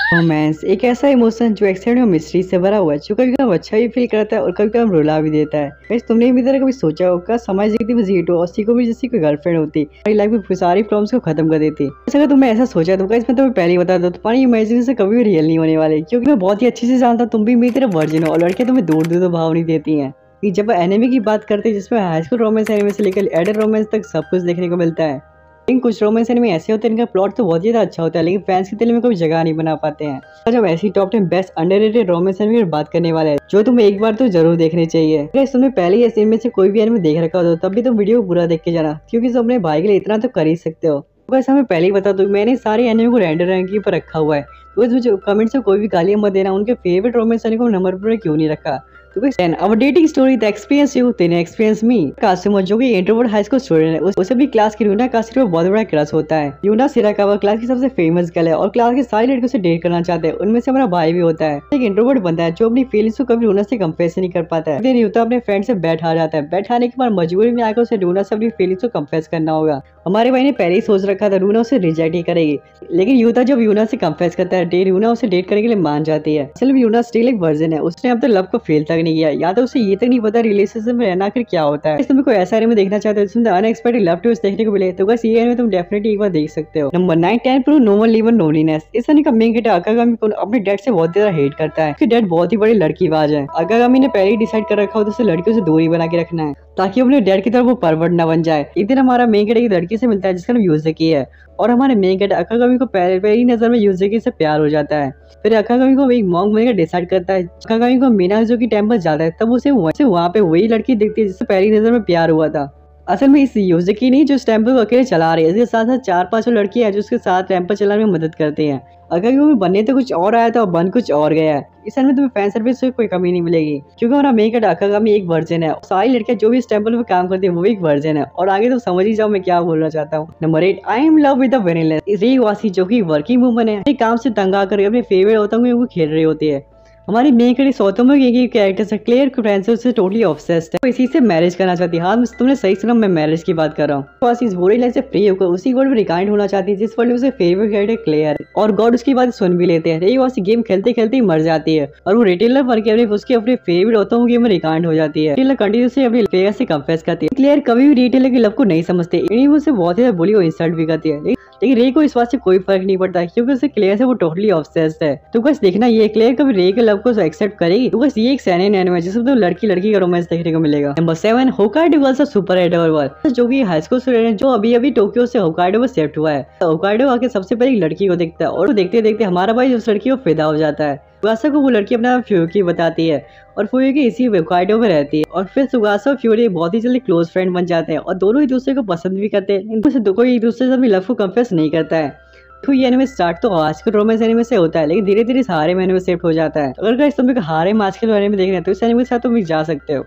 Romance एक ऐसा emotion जो एक्साइटमेंट और मिस्ट्री से भरा हुआ है, जो कभी कभी अच्छा भी फील करता है और कभी कभी रुला भी देता है। वैसे तुमने भी तरह कभी सोचा होगा समाज देखती बस जीतो और को भी जैसी कोई गर्लफ्रेंड होती हमारी लाइफ में सारी प्रॉब्लम्स को खत्म कर देती। वैसे अगर तुमने ऐसा सोचा तो इसमें तुम्हें पहले ही बता दो, तुम्हारी इमेजिनेशन कभी भी रियल नहीं होने वाले, क्योंकि मैं बहुत ही अच्छे से जानता हूँ तुम भी मेरी तरह वर्जिन हो और लड़कियां तुम्हें दूर दूर भाव नहीं देती हैं। जब एनिमे की बात करते हैं जिसमें हाई स्कूल रोमांस एनिमे से लेकर एडल्ट रोमांस तक सब कुछ देखने को मिलता है। लेकिन कुछ रोमांस एनिमे ऐसे होते हैं इनका प्लॉट तो बहुत ज़्यादा अच्छा होता है लेकिन फैंस के दिल में कोई जगह नहीं बना पाते हैं। तो जब ऐसी top 10 best underrated romance anime की बात करने वाले हैं जो तुम्हें एक बार तो जरूर देखने चाहिए। अगर तुमने पहले ही इनमें से कोई भी एनिमे देख रखा हो तब भी तुम वीडियो को पूरा देख के जाना, क्योंकि तुम अपने भाई के लिए इतना तो कर ही सकते हो। बस हमें पहले ही बता दो, मैंने सारे एनिमे को रैंडम रैंकिंग पर रखा हुआ है, तो इस मुझे कमेंट से कोई भी गालियां मत देना उनके फेवरेट रोमांस एनिमे को नंबर पर क्यों नहीं रखा। तो guys, then our dating story the experience you then experience me। Qasim जो कि इंट्रोवर्ट हाई स्कूल स्टूडेंट है, उसे भी क्लास की यूना कासिम पर बहुत बड़ा क्रश होता है। यूना सिराकावा क्लास की सबसे फेमस गर्ल है और क्लास के सारी लड़कियों से डेट करना चाहते हैं। उनमें से हमारा भाई भी होता है, एक इंट्रोवर्ट बंदा है जो अपनी फीलिंग्स को कभी यूना से कंफेस नहीं कर पाता है। फिर यूता अपने फ्रेंड से बैठ आ जाता है, बैठ आने के बाद मजबूरी में आकर उसे यूना से अपनी फीलिंग्स को कंफेस करना होगा। हमारे भाई ने पहले ही सोच रखा था यूना उसे रिजेक्ट ही करेगी, लेकिन यूता जब यूना से कंफेस करता है यूना उसे डेट करने के लिए मान जाती है। सिर्फ यूना स्टिल एक वर्जन है, उसने अब तक लव को फील तक नहीं किया, या तो उसे ये तक नहीं पता रिलेशनशिप में रहना आखिर क्या होता है। तुम कोई ऐसा एनिमे देखना चाहते हो जिसमें अनएक्सपेक्टेड लव ट्विस्ट देखने को मिले तो बस ये एनिमे तुम डेफिनेटली एक बार देख सकते हो। Number 9 10 prove no one live loneliness. इस एनिमे का मेन कैरेक्टर अकागामी को अपने डैड से बहुत ज्यादा हेट करता है। उसकी डैड बहुत ही बड़ी लड़कीबाज है। अकागामी ने पहले ही डिसाइड कर रखा हो तो उसे लड़कियों से दूरी बना के रखना है ताकि अपने डैड की तरफ वो परवर्ट न बन जाए। एक दिन हमारा मेन कैरेक्टर एक लड़की से मिलता है जिसका नाम यूज़ुकी है और हमारे मेन कैरेक्टर अकागामी को पहली नजर में यूज़ुकी से प्यार हो जाता है। फिर अकागामी को एक मॉन्क बनने का डिसाइड करता है। अकागामी को मीनाजो की टेम्पल जाता है, तब उसे वहाँ पे वही लड़की दिखती है जिससे पहली नजर में प्यार हुआ था। असल में इस यूज़ुकी नहीं जो इस टेम्पल को अकेले चला रही है, इसके साथ साथ 4-5 लड़की है जो उसके साथ टेम्पल चलाने में मदद करती हैं। अकागामी बनने तो कुछ और आया था और बन कुछ और गया है। इस में तुम्हें फैन सर्विस से कोई कमी नहीं मिलेगी, क्योंकि हमारा मेन कैरेक्टर अकागामी एक वर्जन है। सारी लड़कियां जो भी इस टेम्पल में काम करती है वो भी एक वर्जन है। और आगे तो समझ ही जाओ मैं क्या बोलना चाहता हूँ। Number 8 I am love with the vanilla. रेवासी जो कि वर्किंग वूमन है, काम से तंग आकर अपने फेवरेट ओतांगो को खेल रही होती है। हमारी मेन कैरेक्टर ओतांगो की कैरेक्टर से क्लियर फ्रेंड्स से टोटली ऑब्सेस्ड है, वो इसी से मैरिज करना चाहती है। हाँ तुमने सही सुना, मैं मैरिज की बात कर रहा हूँ। इस बुरी लाइफ से फ्री होकर उसी वर्ल्ड में रिकाइंड होना चाहती है जिस वर्ल्ड में उसे फेवरेट कैरेक्टर क्लियर है। और गॉड उसकी बात सुन भी लेते हैं। रेवासी गेम खेलते खेलते ही मर जाती है और वो रिटेलर बन के उसके अपने फेवरेट ओतांगो गेम में रिकाइंड हो जाती है। रिटेलर कंटिन्यूसली अपनी प्लेयर से कंफेस करती है। क्लियर कभी भी रिटेलर की लव को नहीं समझते, उसे बहुत ही बुली और इंसल्ट भी करती है। लेकिन रे को इस बात से कोई फर्क नहीं पड़ता क्योंकि उसे क्लियर से वो टोटली ऑब्सेस्ड है। तो बस देखना ये क्लियर कभी रे के लव को एक्सेप्ट करेगी। तो बस ये एक सैनिक एनिमे जिसमें तो लड़की लड़की का रोमांस देखने को मिलेगा। Number 7 Hokkaido girls of super adorable, जो कि हाई स्कूल स्टूडेंट है जो अभी अभी टोक्यो से होकाइडो में शिफ्ट हुआ है। होकाइडो आके सबसे पहले लड़की को देखता है और देखते देखते हमारा भाई उस लड़की को फिदा हो जाता है। सुगासा को वो लड़की अपना फ्यूकी बताती है और फ्यूकी इसी होकाइडो में रहती है। और फिर सुगासा और फ्यूरी बहुत ही जल्दी क्लोज फ्रेंड बन जाते हैं और दोनों एक दूसरे को पसंद भी करते हैं। इनमें से कोई एक दूसरे से अपनी लव को कंफेस नहीं करता है। तो ये एनिमे स्टार्ट तो आजकल रोमांस एनिमे से होता है, लेकिन धीरे धीरे सारे एनिमे शिफ्ट हो जाता है। अगर गाइस तुम हारेम आजकल एनिमे देख रहे हैं तो इस एनिमे के साथ तुम जा सकते हो।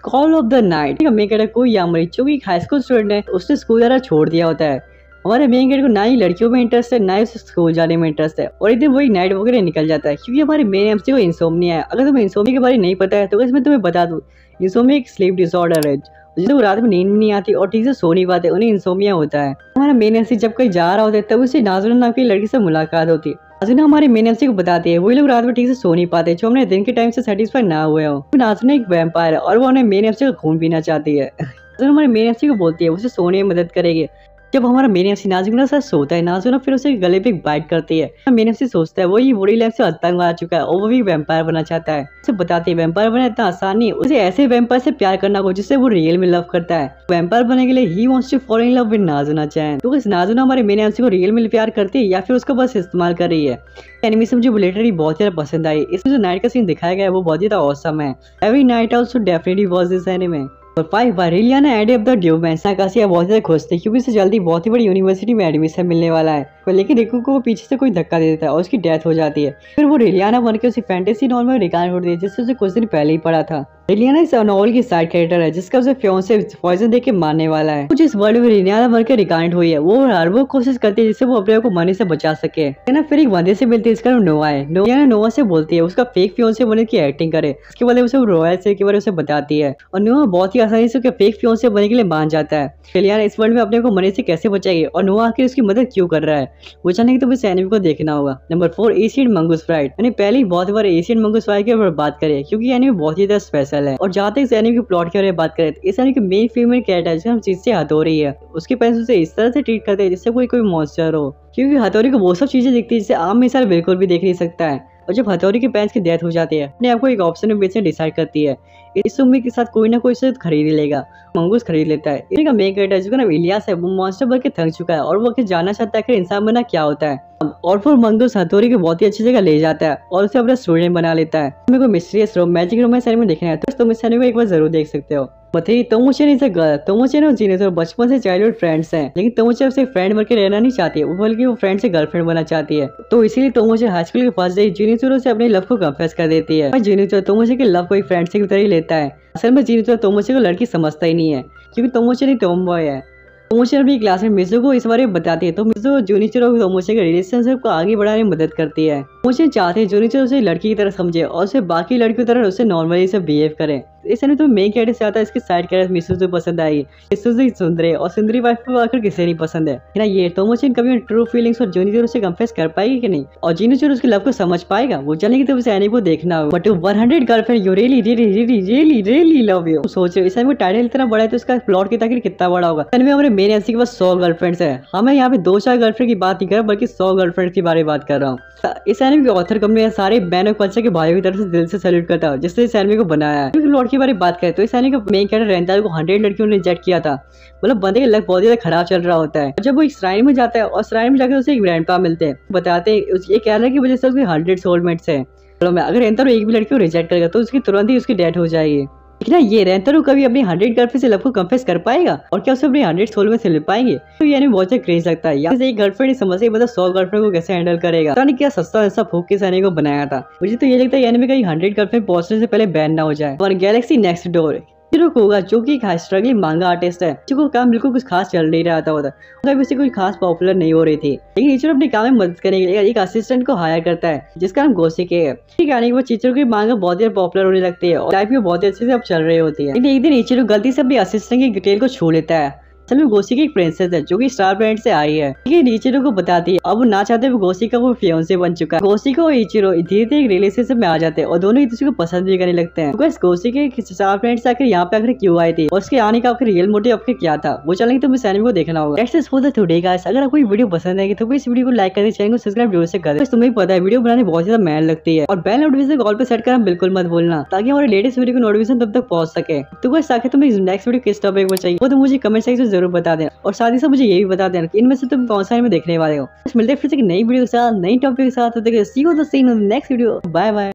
Call of the night, main character कोयामारी जो कि हाई स्कूल स्टूडेंट है, उसने स्कूल जाना छोड़ दिया होता है। हमारे मेन कैरेक्टर को ना ही लड़कियों में इंटरेस्ट है ना ही उसे स्कूल जाने में इंटरेस्ट है और एक दिन वही नाइट वगैरह निकल जाता है क्योंकि हमारे मेन एमसी को इंसोम्निया है। अगर तुम्हें इंसोम्निया के बारे में नहीं पता है तो इसमें तुम्हें बता दूं, इंसोम्निया एक स्लीप डिसऑर्डर है जिनको रात में नींद नहीं आती और ठीक से सो नहीं पाते, उन्हें इंसोम्निया होता है। हमारा मेन एमसी जब कहीं जा रहा होता है तब उसे नाज़ुना नाम की लड़की से मुलाकात होती है। नाज़ुना हमारे मेन एमसी को बताती है वही लोग रात में ठीक से सो नहीं पाते जो हमने दिन के टाइम से सेटिस्फाई ना हुए हो। नाज़ुना एक वैम्पायर है और वो उन्हें मेन एमसी का खून पीना चाहती है। नाज़ुना हमारे मेन एमसी को बोलती है उसे सोने में मदद करेगी। जब हमारा मेन एमसी नाज़ुना के साथ सोता है, नाज़ुना फिर उसे गले पे बाइट करती है। मेन एमसी सोचता है वो ये बुरी लाइफ से अतंग आ चुका है और वो भी वैम्पायर बनना चाहता है। उसे बताती है वैम्पायर बनना इतना आसान नहीं, उसे ऐसे वैम्पायर से प्यार करना हो जिससे वो रियल में लव करता है। वैम्पायर बनने के लिए he wants to fall in love with Nazuna chan. तो इस नाज़ुना हमारे मेन एमसी को रियल में प्यार करती है या फिर उसका बस इस्तेमाल कर रही है। एनिमे से मुझे लिटरली बहुत ज्यादा पसंद आई। इसमें जो नाइट का सीन दिखाया गया है वो बहुत ज्यादा ऑसम है। Every night also definitely watch this anime. और 5 बार रिलियाना एड ऑफ द ड्यूमेंस नाकासिया बहुत ज्यादा खुश थे क्योंकि उसे जल्दी बहुत ही बड़ी यूनिवर्सिटी में एडमिशन मिलने वाला है। लेकिन रिकू को पीछे से कोई धक्का दे देता है और उसकी डेथ हो जाती है। फिर वो रिलियाना बन के उसी फैंटेसी नॉर्मल में रिकॉर्ड होती है जिससे उसे कुछ दिन पहले ही पड़ा था। रिलियाना इस नॉवल की साइड कैरेक्टर है जिसका उसे फियांसे पॉइजन देके मारने वाला है। कुछ इस वर्ल्ड में रिलियाना मर के रिकाइंट हुई है, वो हर वो कोशिश करती है जिससे वो अपने आप को मरने से बचा सके। ना फिर एक बंदे से मिलती है जिसका नाम नोआ है। रिलियाना नोआ से बोलती है उसका फेक फियांसे बनने की एक्टिंग करे। इसके बाद उसे रॉयल से के बारे में उसे बताती है और नोआ बहुत ही आसानी से उसके फेक फियांसे बनने के लिए मान जाता है। रिलियाना इस वर्ल्ड में अपने को मरने से कैसे बचाएगी और नोआ आखिर उसकी मदद क्यों कर रहा है, वो जानने की तो इस एनिमे को देखना होगा। Number 4 Asian mongoose fried. यानी पहली बहुत बार एशियन मंगूस फ्राइड के ऊपर बात करें क्योंकि एनिमे बहुत ही ज्यादा स्पेशल है। और जहाँ तक इस एनिमे के प्लॉट के बारे में बात करें तो इस एनिमे की मेन फीमेल कैरेक्टर जिसका नाम चीज से हथौड़ी है, उसके पेरेंट्स उसे इस तरह से ट्रीट करते हैं जिससे कोई मॉन्स्टर हो, क्योंकि हथौड़ी को वो सब चीजें दिखती है जिसे आम इंसान बिल्कुल भी देख नहीं सकता है। और जब हथौड़ी के पेरेंट्स की डेथ हो जाती है अपने आपको एक ऑप्शन में बेचने डिसाइड करती है। इस उम्मीद के साथ कोई ना कोई उसे खरीद ही लेगा। मंगूस खरीद लेता है। इनका मेन कैरेक्टर जिसका नाम इलियास है वो मॉन्स्टर बन के थक चुका है और वो जानना चाहता है कि इंसान बनना क्या होता है। और फिर मंगूस हथौड़ी को बहुत ही अच्छी जगह ले जाता है और उसे अपना स्टूडेंट बना लेता है। मेरे को मिस्टीरियस मैजिक रोमांस एनिमे देखना है तो तुम इस एनिमे को एक बार जरूर देख सकते हो। Mathri तोमोचन is a girl. तोमोचन और जिनोचो बचपन से चाइल्डहुड फ्रेंड्स हैं, लेकिन तोमोचन उससे फ्रेंड बनकर रहना नहीं चाहती है, वो बल्कि वो फ्रेंड से गर्लफ्रेंड बनना चाहती है। तो इसीलिए तोमोचन हाई स्कूल के फर्स्ट डे जिनोचो से अपने लव को कन्फेस कर देती है। जिनोचो तोमोचन के लव को एक फ्रेंडशिप की तरह ही लेता है। असल में जिनोचो तोमोचन को लड़की समझता ही नहीं है क्योंकि तोमोचन एक टॉम बॉय है। तोमोचन अपनी क्लास में मिज़ू को इस बारे में बताती है तो मिज़ू जूनिचरो और तोमोचन के रिलेशनशिप को आगे बढ़ाने में मदद करती है। तोमोचन चाहते हैं जूनिचरो उसे लड़की की तरह समझे और उसे बाकी लड़कियों की तरह उससे नॉर्मली से बिहेव करे। इस एनिमे तो मेन कैरेक्टर से आता है इसकी साइड कैरेक्टर मिसुजू पसंद आएगी। मिसुजू सुंदर और सुंदरी वाइफ को आकर किसे नहीं पसंद है ना। ये तोमोचन कभी ट्रू फीलिंग्स और जूनिचरो से कन्फेस कर पाएगी कि नहीं और जूनिचरो उसके लव को समझ पाएगा, वो जानेगी तो उसे एनिमे को देखना होगा। But 100 girlfriend you really really really really really love you. सोच रहे हो इस एनिमे टाइटल इतना बड़ा है तो इसका प्लॉट कितना बड़ा होगा। एनिमे हमारे मेन एमसी के पास 100 गर्लफ्रेंड्स है। हमें यहाँ पे 2-4 गर्लफ्रेंड की बात नहीं कर रहा बल्कि 100 गर्लफ्रेंड की बारे में बात कर रहा हूँ। इस एनिमे के ऑथर कंपनी सारे बैन और कल्चर के भाइयों की तरफ से दिल से सैल्यूट करता है जिसने इस एनिमे को बनाया है। प्लॉट के बारे में बात करें तो इस एनिमे का मेन कैरेक्टर रेंतारो को 100 लड़कियों ने रिजेक्ट किया था। मतलब बंदे का लक बहुत ज्यादा खराब चल रहा होता है। जब वो एक श्राइन में जाता है और श्राइन में जाकर उसे एक ग्रैंडपा मिलते हैं, बताते हैं ये कहने की वजह से उसके 100 सोलमेट्स हैं। अगर रेंतारो एक भी लड़की को रिजेक्ट करेगा तो उसकी तुरंत ही उसकी डेथ हो जाएगी। लेकिन ये रेंतारो कभी अपनी 100 गर्लफ्रेंड से लव को कन्फेस कर पाएगा और क्या उसे अपनी 100 सोल में से ले पाएंगे? तो यानी बहुत ज्यादा क्रेज लगता है। यहाँ से एक गर्लफ्रेंड समझ से मतलब 100 गर्लफ्रेंड को कैसे हैंडल करेगा। पता नहीं क्या सस्ता फूक के एनिमे को बनाया था। मुझे तो ये लगता है एनिमे कहीं 100 गर्लफ्रेंड पहुंचने से पहले बैन ना हो जाए। और गैलेक्सी नेक्स्ट डोर होगा जो कि एक स्ट्रगलिंग मांगा आर्टिस्ट है जिसको काम बिल्कुल कुछ खास चल नहीं रहा था उधर उसे कोई खास पॉपुलर नहीं हो रही थी। लेकिन टीचर अपने काम में मदद करने के लिए एक असिस्टेंट को हायर करता है जिसका नाम गोसिके है। ठीक है, वो टीचर की मांगा बहुत ही पॉपुलर होने लगती है और लाइफ में बहुत अच्छे से अब चल रही होती है। लेकिन एक दिन टीचर गलती से अपनी असिस्टेंट की डिटेल को छू लेता है। असल में गोसिका एक प्रिंसेस है जो कि स्टार प्लैनेट से आई है। ये इचिरो को बताती है अब वो ना चाहते हुए गोसिका को फियांसे बन चुका है। गोसिका और इचिरो धीरे धीरे एक रिलेशनशिप में आ जाते हैं और दोनों एक दूसरे को पसंद भी करने लगते हैं। तो गोसिका स्टार प्लैनेट से आकर यहाँ पे आकर क्यों आई थी और उसके आने का आखिर रियल मोटिव आपके क्या था, वो चलेंगे तो इस एनिमे को देखना होगा। That's it for the today guys. अगर आपको वीडियो पसंद आएगी तो इस वीडियो को लाइक कर चैनल को सब्सक्राइब जरूर से कर दे। तुम्हें पता है वीडियो बनाने बहुत ज्यादा मेहनत लगती है और बेल नोटिफिकेशन कॉल पे सेट करना बिल्कुल मत भूलना ताकि हमारे लेटेस्ट वीडियो की नोटिफिकेशन तब तक पहुंच सके। तो गाइस आखिर तुम्हें नेक्स्ट वीडियो किस टॉपिक पर चाहिए वो तो मुझे कमेंट सेक्शन में जरूर बता देना और साथ ही साथ मुझे ये भी बता देना कि इनमें से तुम कौन सा एनिमे देखने वाले हो। मिलते हैं फिर से एक नई वीडियो के साथ नई टॉपिक के साथ। See you the next video. Bye bye.